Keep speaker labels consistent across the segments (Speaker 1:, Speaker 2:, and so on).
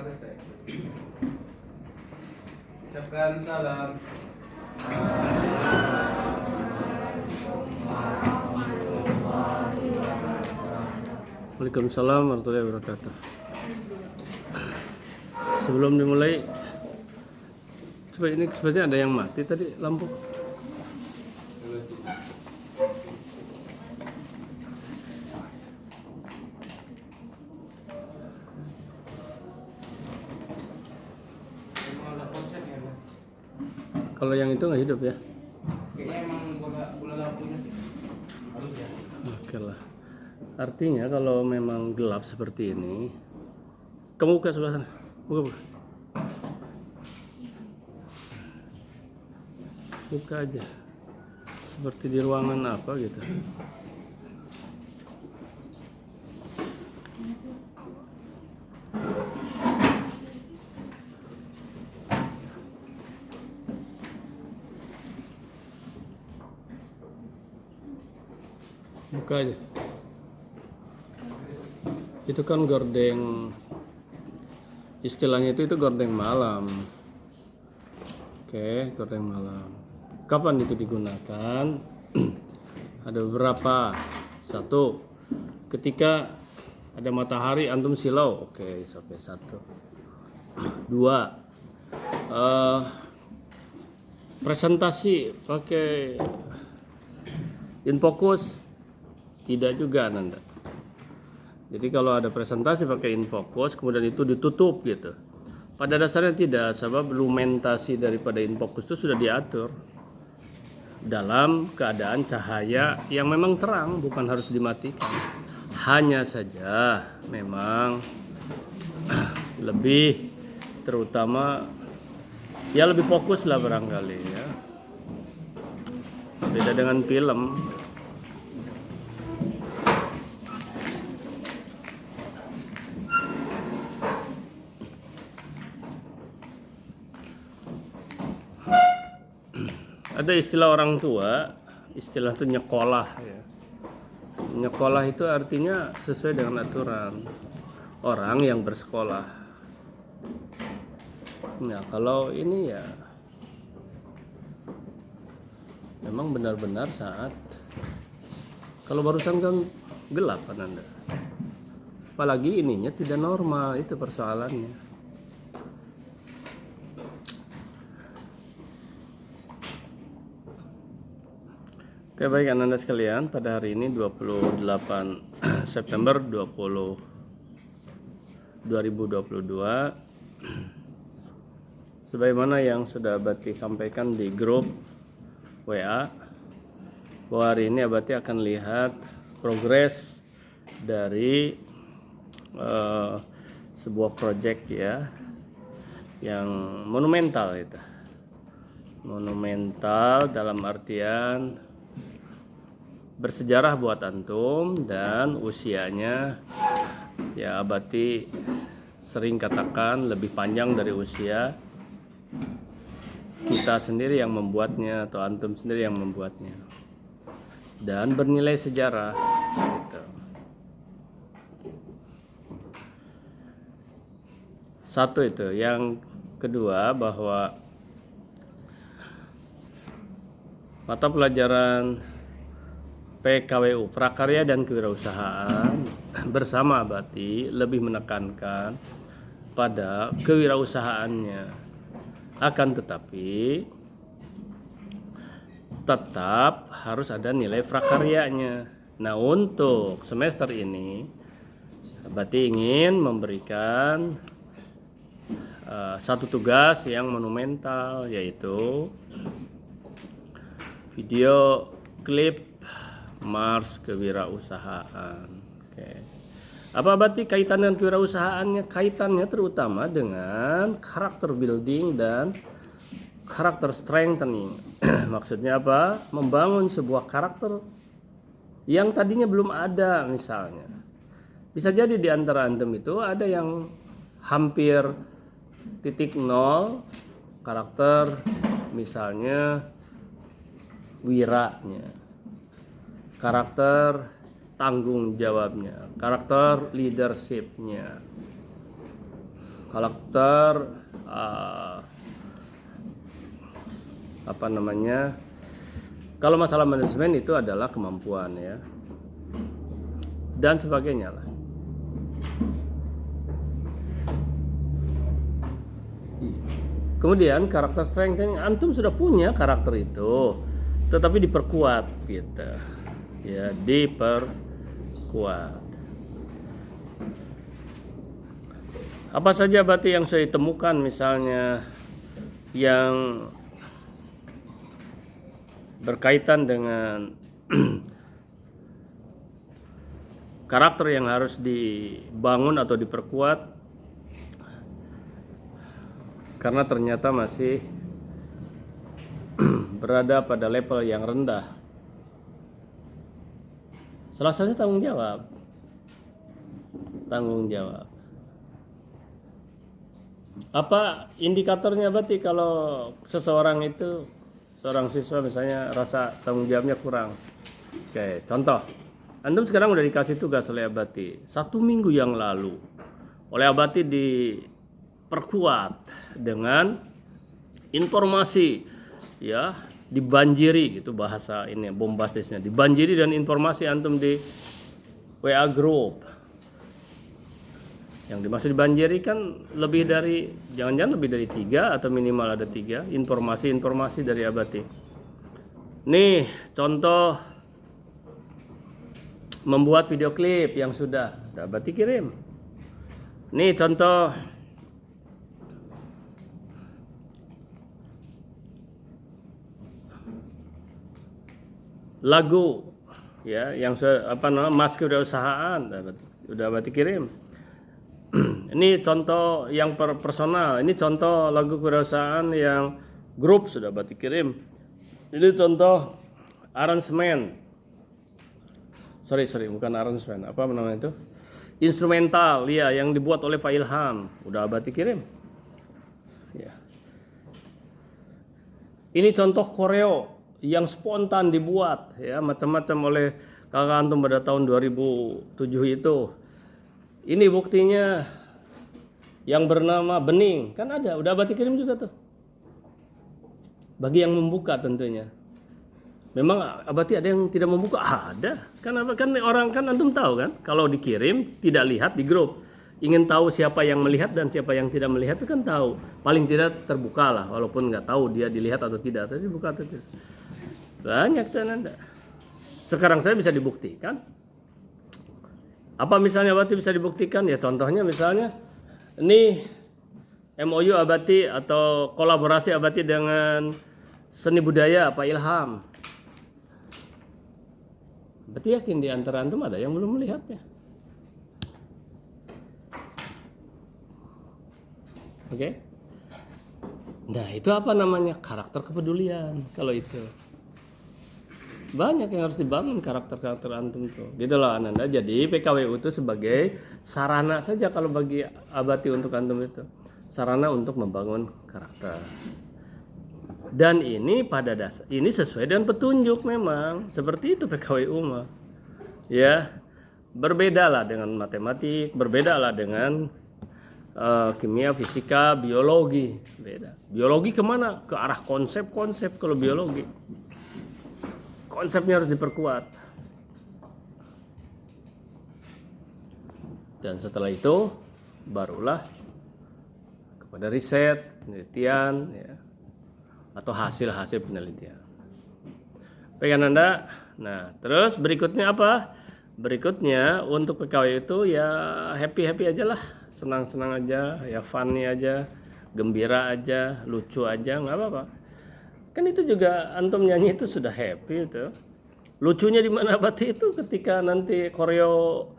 Speaker 1: selesai. Ucapkan salam.
Speaker 2: Waalaikumsalam warahmatullahi wabarakatuh. Sebelum dimulai, coba ini sepertinya ada yang mati tadi lampu. Kalau yang itu nggak hidup ya?
Speaker 1: Kayaknya emang bola lampunya harus ya.
Speaker 2: Oke lah. Artinya kalau memang gelap seperti ini, kamu buka sebelah sana. Buka. Buka aja. Seperti di ruangan apa gitu. Buka aja. Itu kan gordeng, istilahnya itu gordeng malam. Oke, gordeng malam. Kapan itu digunakan? Ada beberapa. Satu, ketika ada matahari antum silau. Oke, sampai satu. Dua, presentasi pakai infocus. Tidak juga Nanda. Jadi kalau ada presentasi pakai infocus kemudian itu ditutup gitu. Pada dasarnya tidak, sebab lumentasi daripada infocus itu sudah diatur dalam keadaan cahaya yang memang terang, bukan harus dimatikan. Hanya saja memang lebih terutama ya lebih fokus lah barangkali ya. Beda dengan film. Ada istilah orang tua, istilah itu nyekolah ya. Nyekolah itu artinya sesuai dengan aturan orang yang bersekolah. Nah kalau ini ya memang benar-benar saat kalau barusan kan gelap kan Anda. Apalagi ininya tidak normal, itu persoalannya. Oke baik Anda sekalian, pada hari ini 28 September 2022 sebagaimana yang sudah Abati sampaikan di grup WA bahwa hari ini Abati akan lihat progres dari sebuah proyek ya yang monumental itu. Monumental dalam artian bersejarah buat antum dan usianya ya Abati sering katakan lebih panjang dari usia kita sendiri yang membuatnya atau antum sendiri yang membuatnya dan bernilai sejarah gitu. Satu itu, yang kedua bahwa mata pelajaran PKWU, Prakarya dan Kewirausahaan bersama Abati lebih menekankan pada kewirausahaannya. Akan tetapi tetap harus ada nilai prakaryanya. Nah, untuk semester ini Abati ingin memberikan satu tugas yang monumental, yaitu video klip Mars Kewirausahaan. Oke. Apa Abati kaitan dengan kewirausahaannya? Kaitannya terutama dengan karakter building dan karakter strengthening. Maksudnya apa? Membangun sebuah karakter yang tadinya belum ada misalnya. Bisa jadi di antara antum itu ada yang hampir titik nol karakter, misalnya wiranya, karakter tanggung jawabnya, karakter leadershipnya. karakter apa namanya, kalau masalah manajemen itu adalah kemampuan ya dan sebagainya lah. Kemudian karakter strengthening, antum sudah punya karakter itu, tetapi diperkuat gitu. Ya, diperkuat. Apa saja berarti yang sudah ditemukan, misalnya yang berkaitan dengan karakter yang harus dibangun atau diperkuat, karena ternyata masih berada pada level yang rendah. Salah satunya tanggung jawab. Tanggung jawab. Apa indikatornya berarti kalau seseorang itu, seorang siswa misalnya rasa tanggung jawabnya kurang? Oke, contoh. Antum sekarang udah dikasih tugas oleh Abati 1 minggu yang lalu. Oleh Abati diperkuat dengan informasi, ya, dibanjiri, gitu bahasa ini bombastisnya, dibanjiri dan informasi antum di WA group. Yang dimaksud dibanjiri kan lebih dari, jangan-jangan lebih dari 3 atau minimal ada 3 informasi-informasi dari Abati. Nih contoh membuat video klip yang sudah Abati kirim. Nih contoh lagu ya yang masker usahaan udah Abati kirim. Ini contoh yang personal, ini contoh lagu kewirausahaan yang grup sudah Abati kirim. Ini contoh aransemen. Sorry, bukan aransemen. Apa namanya itu? Instrumental, ya, yang dibuat oleh Pak Ilham. Udah Abati kirim. Ya. Ini contoh koreo yang spontan dibuat, ya, macam-macam oleh kakak antum pada tahun 2007 itu. Ini buktinya yang bernama Bening, kan ada, udah Abati kirim juga tuh. Bagi yang membuka tentunya. Memang Abati ada yang tidak membuka? Ada. Kan orang kan antum tahu kan, kalau dikirim tidak lihat di grup. Ingin tahu siapa yang melihat dan siapa yang tidak melihat itu kan tahu. Paling tidak terbuka lah, walaupun nggak tahu dia dilihat atau tidak, tapi buka atau tidak. Banyak kan Anda. Sekarang saya bisa dibuktikan. Apa misalnya Abati bisa dibuktikan? Ya contohnya misalnya ini MOU Abati atau kolaborasi Abati dengan seni budaya Pak Ilham. Berarti yakin di antara antum ada yang belum melihatnya. Oke? Nah, itu apa namanya? Karakter kepedulian kalau itu. Banyak yang harus dibangun karakter-karakter antum tuh. Gitu loh Ananda. Jadi PKWU itu sebagai sarana saja kalau bagi Abati untuk antum itu. Sarana untuk membangun karakter. Dan ini pada dasar ini sesuai dengan petunjuk memang. Seperti itu PKWU mah. Ya. Berbedalah dengan matematik, berbedalah dengan kimia, fisika, biologi. Beda. Biologi kemana? Ke arah konsep-konsep kalau biologi. Konsepnya harus diperkuat. Dan setelah itu barulah kepada riset, penelitian, ya, atau hasil-hasil penelitian. Pegang Anda. Nah, terus berikutnya apa? Berikutnya untuk PKW itu ya happy-happy aja lah, senang-senang aja, ya funny aja, gembira aja, lucu aja, nggak apa-apa. Kan itu juga antum nyanyi itu sudah happy itu. Lucunya di mana Abati itu ketika nanti koreo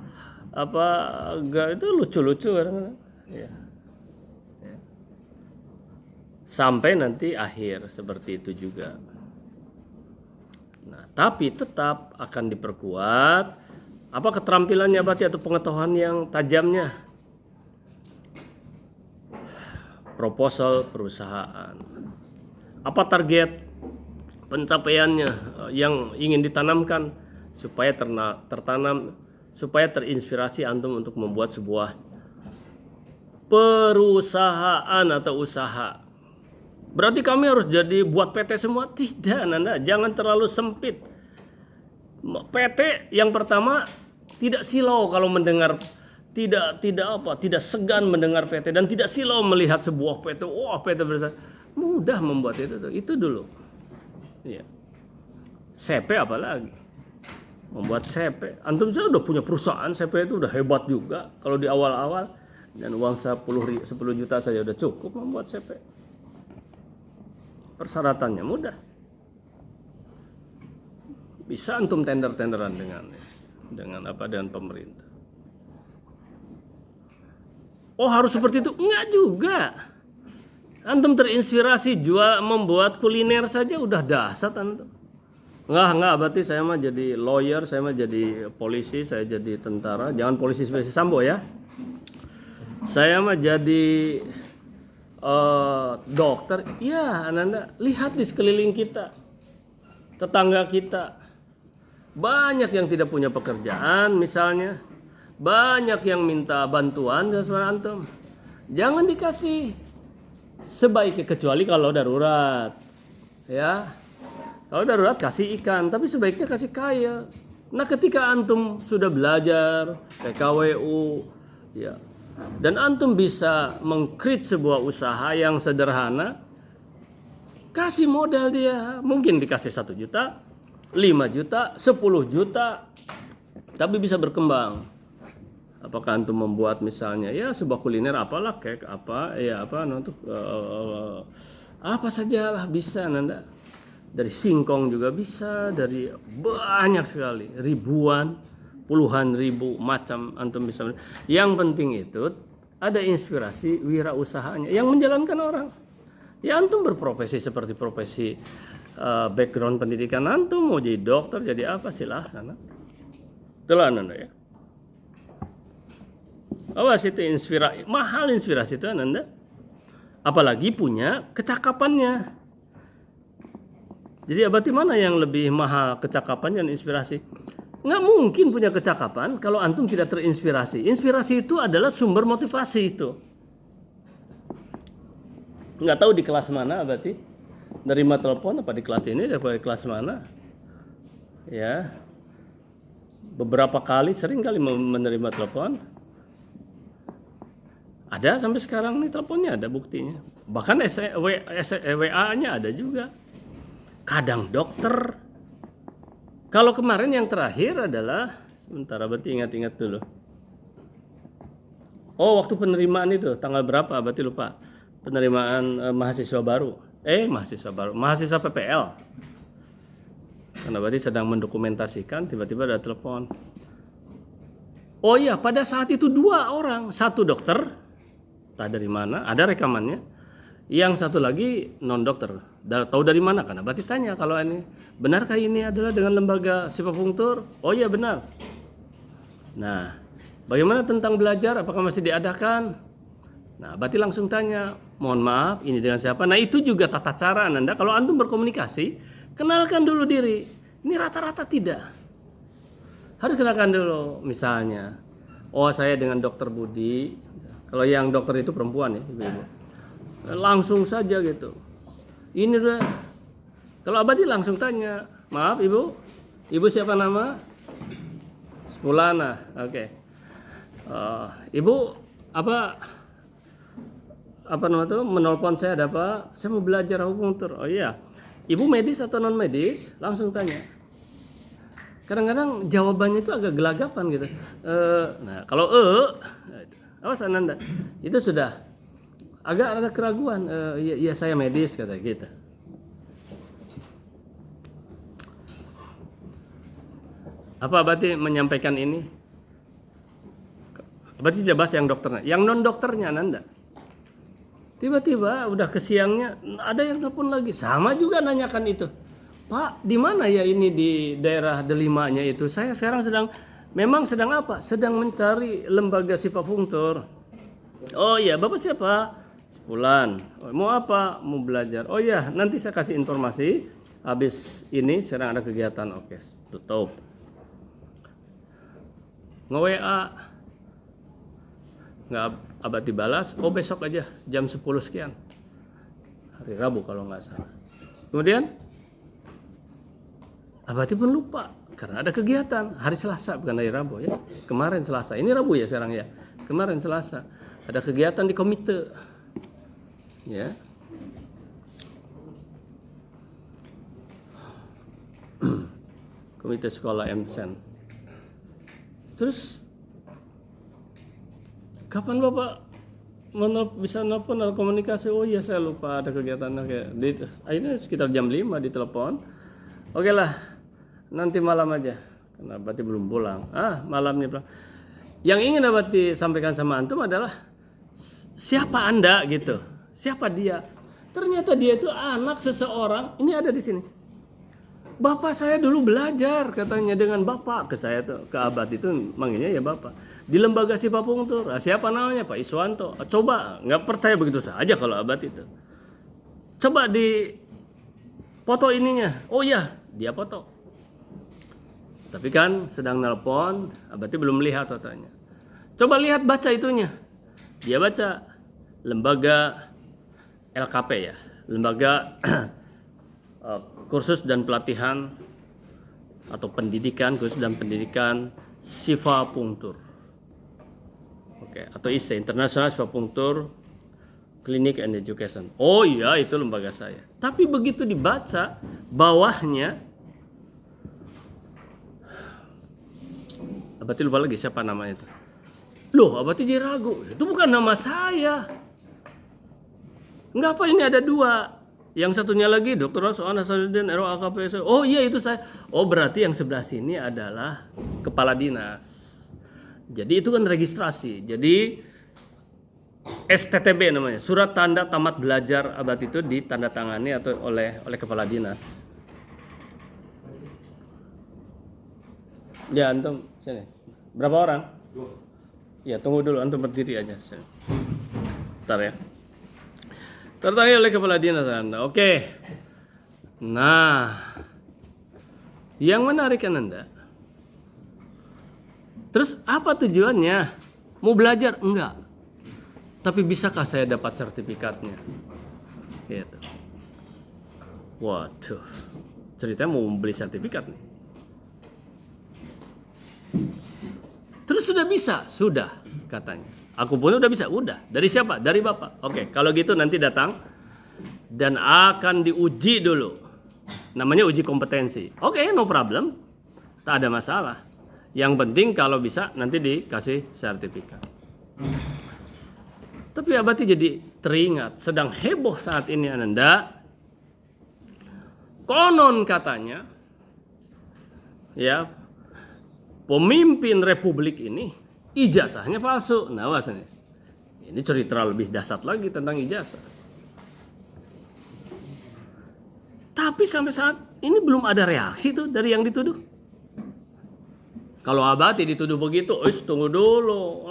Speaker 2: itu lucu-lucu kan. Ya. Ya. Sampai nanti akhir seperti itu juga. Nah, tapi tetap akan diperkuat apa keterampilannya Abati atau pengetahuan yang tajamnya. Proposal perusahaan. Apa target pencapaiannya yang ingin ditanamkan supaya tertanam, supaya terinspirasi antum untuk membuat sebuah perusahaan atau usaha. Berarti kami harus jadi buat PT semua? Tidak, Nanda. Jangan terlalu sempit. PT yang pertama tidak silau kalau mendengar, tidak segan mendengar PT, dan tidak silau melihat sebuah PT. Wah, PT besar. Mudah membuat itu dulu. Iya. CP apalagi? Membuat CP. Antum saya udah punya perusahaan, CP itu udah hebat juga kalau di awal-awal, dan uang 10 juta saja udah cukup membuat CP. Persyaratannya mudah. Bisa antum tender-tenderan dengan pemerintah. Oh, harus seperti itu? Enggak juga. Antum terinspirasi membuat kuliner saja udah dahsyat antum. Enggak, berarti saya mah jadi lawyer, saya mah jadi polisi, saya jadi tentara. Jangan polisi seperti Sambo ya. Saya mah jadi dokter. Ya, Ananda, lihat di sekeliling kita, tetangga kita, banyak yang tidak punya pekerjaan misalnya, banyak yang minta bantuan sama antum. Jangan dikasih sebaiknya, kecuali kalau darurat, ya. Kalau darurat kasih ikan, tapi sebaiknya kasih kail. Nah, ketika antum sudah belajar PKWU, ya, dan antum bisa mengcreate sebuah usaha yang sederhana, kasih modal dia. Mungkin dikasih 1 juta, 5 juta, 10 juta, tapi bisa berkembang. Apakah antum membuat misalnya ya sebuah kuliner, apalah, cake, apa sajalah bisa, Nanda. Dari singkong juga bisa, dari banyak sekali, ribuan, puluhan ribu macam antum bisa. Yang penting itu ada inspirasi wirausahanya yang menjalankan orang. Ya, antum berprofesi seperti profesi background pendidikan antum, mau jadi dokter, jadi apa, silahkan. Itulah Nanda ya. Awas, itu mahal inspirasi itu Nanda. Apalagi punya kecakapannya. Jadi berarti mana yang lebih mahal, kecakapan dan inspirasi? Nggak mungkin punya kecakapan kalau antum tidak terinspirasi. Inspirasi itu adalah sumber motivasi itu. Nggak tahu di kelas mana berarti. Nerima telepon apa di kelas ini, apa di kelas mana? Ya. Beberapa kali, sering kali menerima telepon. Ada sampai sekarang nih teleponnya, ada buktinya. Bahkan WA-nya ada juga. Kadang dokter. Kalau kemarin yang terakhir adalah, sebentar berarti ingat-ingat dulu. Oh, waktu penerimaan itu tanggal berapa? Berarti lupa. Penerimaan mahasiswa baru. Mahasiswa PPL. Karena berarti sedang mendokumentasikan, tiba-tiba ada telepon. Oh iya, pada saat itu 2 orang, 1 dokter, entah dari mana, ada rekamannya. Yang satu lagi non dokter. Tahu dari mana? Karena berarti tanya, kalau ini benarkah ini adalah dengan lembaga Sifafungtur? Oh iya benar. Nah, bagaimana tentang belajar? Apakah masih diadakan? Nah, berarti langsung tanya, mohon maaf, ini dengan siapa? Nah, itu juga tata cara Anda. Kalau antum berkomunikasi, kenalkan dulu diri. Ini rata-rata tidak. Harus kenalkan dulu, misalnya, oh saya dengan dokter Budi. Kalau yang dokter itu perempuan ya, ibu-ibu. Langsung saja gitu. Ini udah. Kalau abadi langsung tanya, maaf ibu siapa nama? Sepulana. Oke. Ibu apa nama itu? Menelpon saya ada apa? Saya mau belajar akupunktur. Oh iya. Ibu medis atau non medis? Langsung tanya. Kadang-kadang jawabannya itu agak gelagapan gitu. Nah kalau awas Ananda, itu sudah agak ada keraguan. Ya saya medis, kata gitu. Apa berarti menyampaikan ini? Berarti tidak bahas yang dokternya, yang non dokternya Nanda. Tiba-tiba udah ke siangnya ada yang telepon lagi, sama juga nanyakan itu. Pak, di mana ya ini di daerah Delimanya itu? Saya sekarang sedang apa? Sedang mencari lembaga Sifafungtur. Oh iya, Bapak siapa? Bulan. Oh, mau apa? Mau belajar. Oh ya, nanti saya kasih informasi. Habis ini sedang ada kegiatan. Oke, tutup. Nge-WA. nggak Abati balas, oh besok aja jam 10 sekian, hari Rabu kalau nggak salah. Kemudian Abati pun lupa karena ada kegiatan hari Selasa, bukan hari Rabu ya, kemarin Selasa, ini Rabu ya sekarang ya, kemarin Selasa ada kegiatan di komite ya. Komite sekolah MSen. Terus kapan Bapak bisa nelpon atau komunikasi? Oh iya saya lupa ada kegiatan kayak akhirnya sekitar jam 5 ditelepon. Oke lah, nanti malam aja. Karena Abati belum pulang. Malamnya pulang. Yang ingin Abati sampaikan sama antum adalah siapa Anda gitu. Siapa dia? Ternyata dia itu anak seseorang. Ini ada di sini. Bapak saya dulu belajar katanya dengan Bapak ke saya tuh, ke Abati itu manggilnya ya Bapak. Di lembaga Sipapungtur. Siapa namanya? Pak Iswanto. Coba, nggak percaya begitu saja kalau Abati itu. Coba di foto ininya. Oh iya, dia foto. Tapi kan sedang nelpon, Abati belum lihat fotonya. Coba lihat, baca itunya. Dia baca lembaga LKP ya, lembaga kursus dan pelatihan atau pendidikan, kursus dan pendidikan Sipapungtur. Oke, atau ISE, International Sipapungtur Clinic and Education. Oh iya, itu lembaga saya. Tapi begitu dibaca bawahnya, Abati lupa lagi siapa namanya itu. Loh, Abati jadi ragu. Itu bukan nama saya. Enggak apa, ini ada dua. Yang satunya lagi Dr. Soan Hasanuddin ROAKP. Oh iya itu saya. Oh berarti yang sebelah sini adalah kepala dinas. Jadi itu kan registrasi. Jadi STTB namanya, surat tanda tamat belajar Abati itu ditandatangani atau oleh kepala dinas. Ya antum sini. Berapa orang? 2. Ya tunggu dulu, antum berdiri aja. Bentar ya. Tertangani oleh kepala dinas Anda. Oke. Nah, yang menarik kan Anda. Terus apa tujuannya? Mau belajar? Enggak. Tapi bisakah saya dapat sertifikatnya? Gitu. Waduh. Ceritanya mau beli sertifikat nih. Terus sudah bisa? Sudah katanya. Aku pun udah bisa, udah. Dari siapa? Dari Bapak. Oke, kalau gitu nanti datang dan akan diuji dulu. Namanya uji kompetensi. Oke, no problem. Tak ada masalah. Yang penting kalau bisa nanti dikasih sertifikat. Tapi Abati jadi teringat, sedang heboh saat ini Ananda. Konon katanya, ya, pemimpin republik ini ijazahnya palsu. Nah, wasanya. Ini cerita lebih dahsyat lagi tentang ijazah. Tapi sampai saat ini belum ada reaksi tuh dari yang dituduh. Kalau Abati dituduh begitu, tunggu dulu.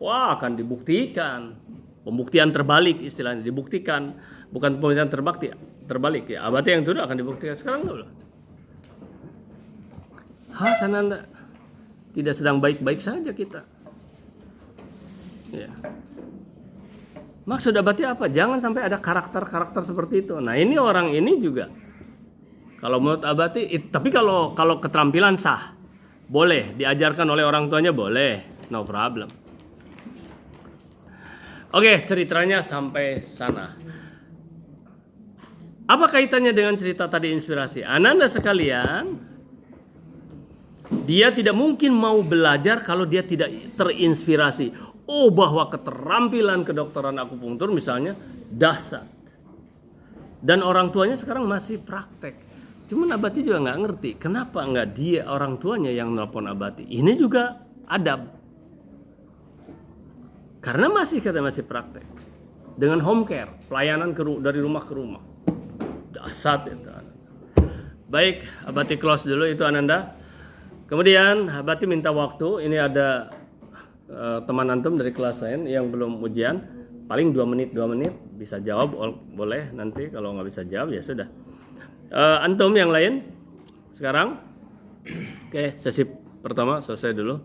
Speaker 2: Wah akan dibuktikan. Pembuktian terbalik istilahnya, dibuktikan. Bukan pembuktian terbalik ya. Abati yang dituduh akan dibuktikan. Sekarang enggak loh. Sananda. Tidak sedang baik-baik saja kita. Ya. Maksud Abati apa? Jangan sampai ada karakter-karakter seperti itu. Nah ini orang ini juga. Kalau menurut Abati, tapi kalau keterampilan sah, boleh diajarkan oleh orang tuanya, boleh, no problem. Oke, ceritanya sampai sana. Apa kaitannya dengan cerita tadi inspirasi? Ananda sekalian. Dia tidak mungkin mau belajar kalau dia tidak terinspirasi. Oh, bahwa keterampilan kedokteran akupunktur misalnya dahsyat. Dan orang tuanya sekarang masih praktek. Cuman Abati juga nggak ngerti kenapa nggak dia orang tuanya yang nelpon Abati. Ini juga adab. Karena masih praktek. Dengan home care, pelayanan dari rumah ke rumah. Dahsyat itu. Baik, Abati close dulu itu Ananda. Kemudian Abati minta waktu, ini ada teman antum dari kelas lain yang belum ujian, paling 2 menit bisa jawab, boleh nanti kalau nggak bisa jawab ya sudah. Antum yang lain sekarang, oke, sesi pertama selesai dulu.